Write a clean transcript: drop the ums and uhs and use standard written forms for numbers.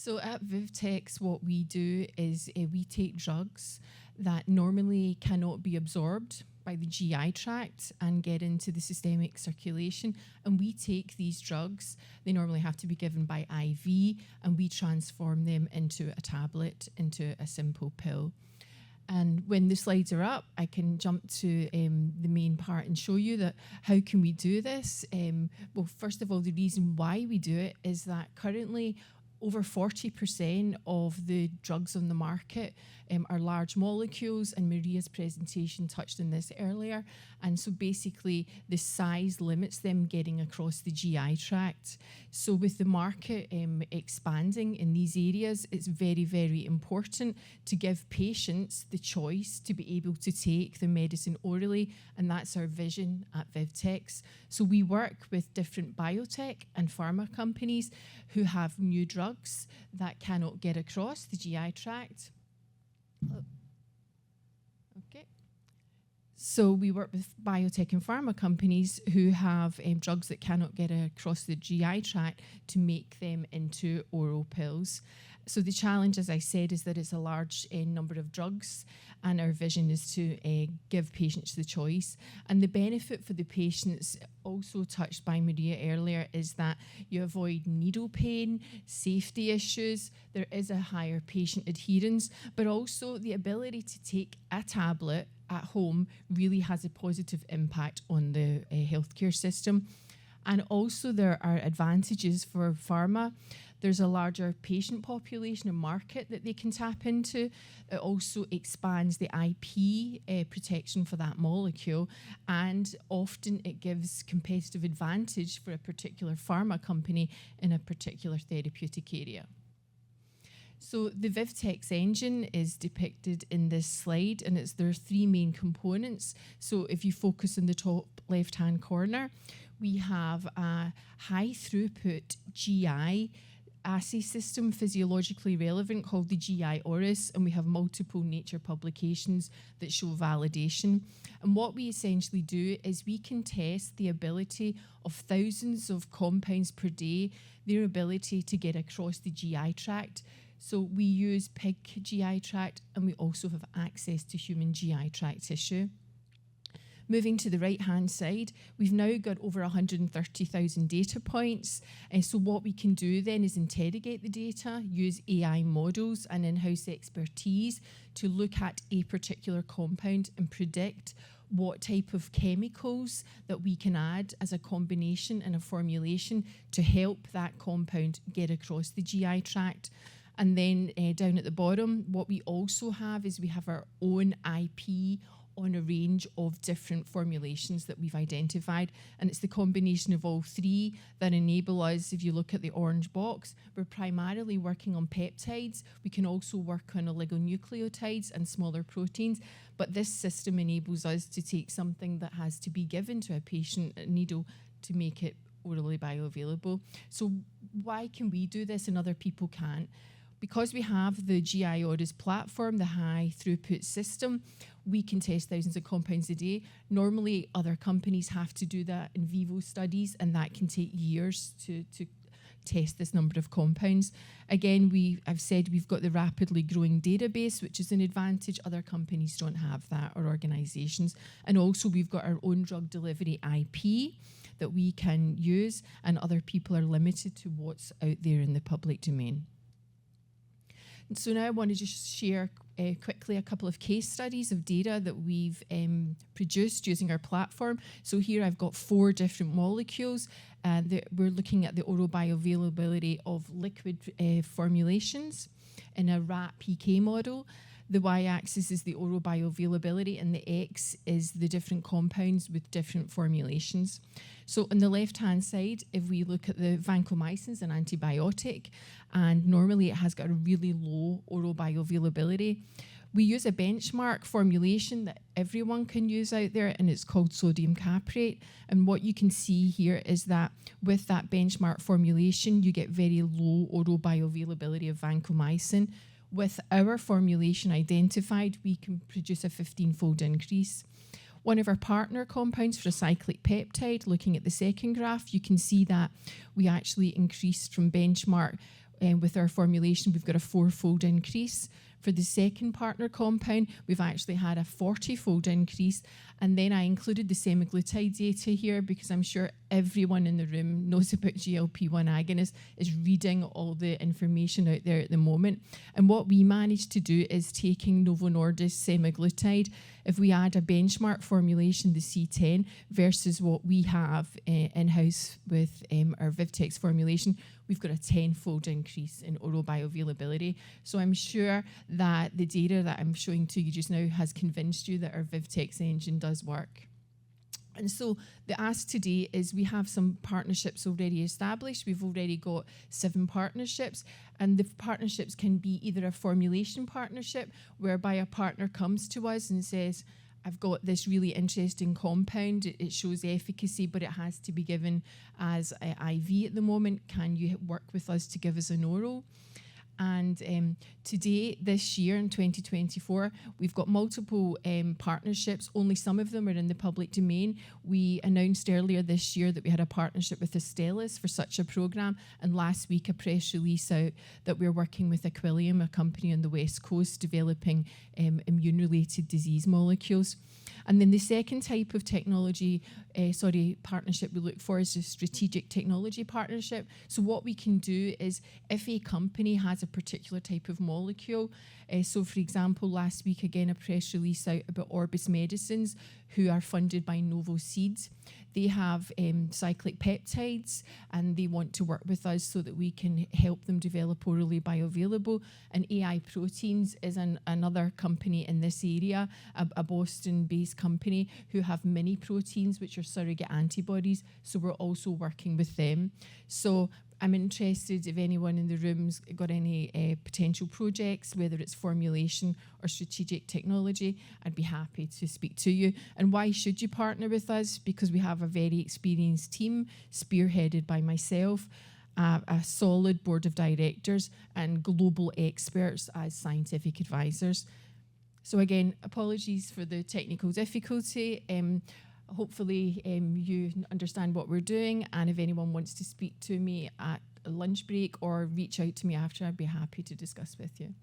So at Vivtex, what we do is we take drugs that normally cannot be absorbed by the GI tract and get into the systemic circulation. And we take these drugs, they normally have to be given by IV, and we transform them into a tablet, into a simple pill. And when the slides are up, I can jump to the main part and show you that how can we do this. Well, first of all, the reason why we do it is that currently over 40% of the drugs on the market are large molecules, and Maria's presentation touched on this earlier. And so basically the size limits them getting across the GI tract. So with the market expanding in these areas, it's very, very important to give patients the choice to be able to take the medicine orally, and that's our vision at Vivtex. So we work with different biotech and pharma companies who have new drugs that cannot get across the GI tract. Okay. So we work with biotech and pharma companies who have drugs that cannot get across the GI tract to make them into oral pills. So the challenge, as I said, is that it's a large number of drugs, and our vision is to give patients the choice. And the benefit for the patients, also touched by Maria earlier, is that you avoid needle pain, safety issues, there is a higher patient adherence, but also the ability to take a tablet at home really has a positive impact on the healthcare system. And also there are advantages for pharma. There's a larger patient population and market that they can tap into. It also expands the IP protection for that molecule, and often it gives competitive advantage for a particular pharma company in a particular therapeutic area. So the Vivtex engine is depicted in this slide, and there are three main components. So if you focus in the top left-hand corner, we have a high throughput GI assay system, physiologically relevant, called the GI Auris, and we have multiple Nature publications that show validation. And what we essentially do is we can test the ability of thousands of compounds per day, their ability to get across the GI tract. So we use pig GI tract, and we also have access to human GI tract tissue. Moving to the right-hand side, we've now got over 130,000 data points. And so what we can do then is interrogate the data, use AI models and in-house expertise to look at a particular compound and predict what type of chemicals that we can add as a combination and a formulation to help that compound get across the GI tract. And then down at the bottom, what we also have is we have our own IP on a range of different formulations that we've identified. And it's the combination of all three that enable us, if you look at the orange box, we're primarily working on peptides. We can also work on oligonucleotides and smaller proteins. But this system enables us to take something that has to be given to a patient, a needle, to make it orally bioavailable. So why can we do this and other people can't? Because we have the GI Auris platform, the high throughput system, we can test thousands of compounds a day. Normally, other companies have to do that in vivo studies, and that can take years to test this number of compounds. Again, I've said we've got the rapidly growing database, which is an advantage. Other companies don't have that, or organizations. And also, we've got our own drug delivery IP that we can use, and other people are limited to what's out there in the public domain. So now I want to just share quickly a couple of case studies of data that we've produced using our platform. So here I've got 4 different molecules. We're looking at the oral bioavailability of liquid formulations in a rat PK model. The y-axis is the oral bioavailability, and the x is the different compounds with different formulations. So on the left-hand side, if we look at the vancomycin, it's an antibiotic, and normally it has got a really low oral bioavailability. We use a benchmark formulation that everyone can use out there, and it's called sodium caprate. And what you can see here is that with that benchmark formulation, you get very low oral bioavailability of vancomycin. With our formulation identified, we can produce a 15-fold increase. One of our partner compounds for a cyclic peptide, looking at the second graph, you can see that we actually increased from benchmark with our formulation, we've got a 4-fold increase. For the second partner compound, we've actually had a 40-fold increase. And then I included the semaglutide data here because I'm sure everyone in the room knows about GLP-1 agonists, is reading all the information out there at the moment. And what we managed to do is taking Novo Nordisk semaglutide, if we add a benchmark formulation, the C10, versus what we have in-house with our Vivtex formulation, we've got a 10-fold increase in oral bioavailability. So I'm sure that the data that I'm showing to you just now has convinced you that our Vivtex engine does work. And so the ask today is we have some partnerships already established. We've already got 7 partnerships, and the partnerships can be either a formulation partnership whereby a partner comes to us and says, I've got this really interesting compound, it shows efficacy, but it has to be given as IV at the moment. Can you work with us to give us an oral? And today, this year in 2024, we've got multiple partnerships. Only some of them are in the public domain. We announced earlier this year that we had a partnership with Astellas for such a program, and last week a press release out that we're working with Aquilium, a company on the West Coast, developing immune-related disease molecules. And then the second type of partnership we look for is a strategic technology partnership. So what we can do is if a company has a particular type of molecule, so for example, last week again a press release out about Orbis Medicines, who are funded by Novo Seeds. They have cyclic peptides, and they want to work with us so that we can help them develop orally bioavailable. And AI Proteins is another company in this area, a Boston-based company who have mini proteins, which are surrogate antibodies. So we're also working with them. So I'm interested if anyone in the room's got any potential projects, whether it's formulation or strategic technology, I'd be happy to speak to you. And why should you partner with us? Because we have a very experienced team, spearheaded by myself, a solid board of directors, and global experts as scientific advisors. So again, apologies for the technical difficulty. Hopefully you understand what we're doing, and if anyone wants to speak to me at a lunch break or reach out to me after, I'd be happy to discuss with you.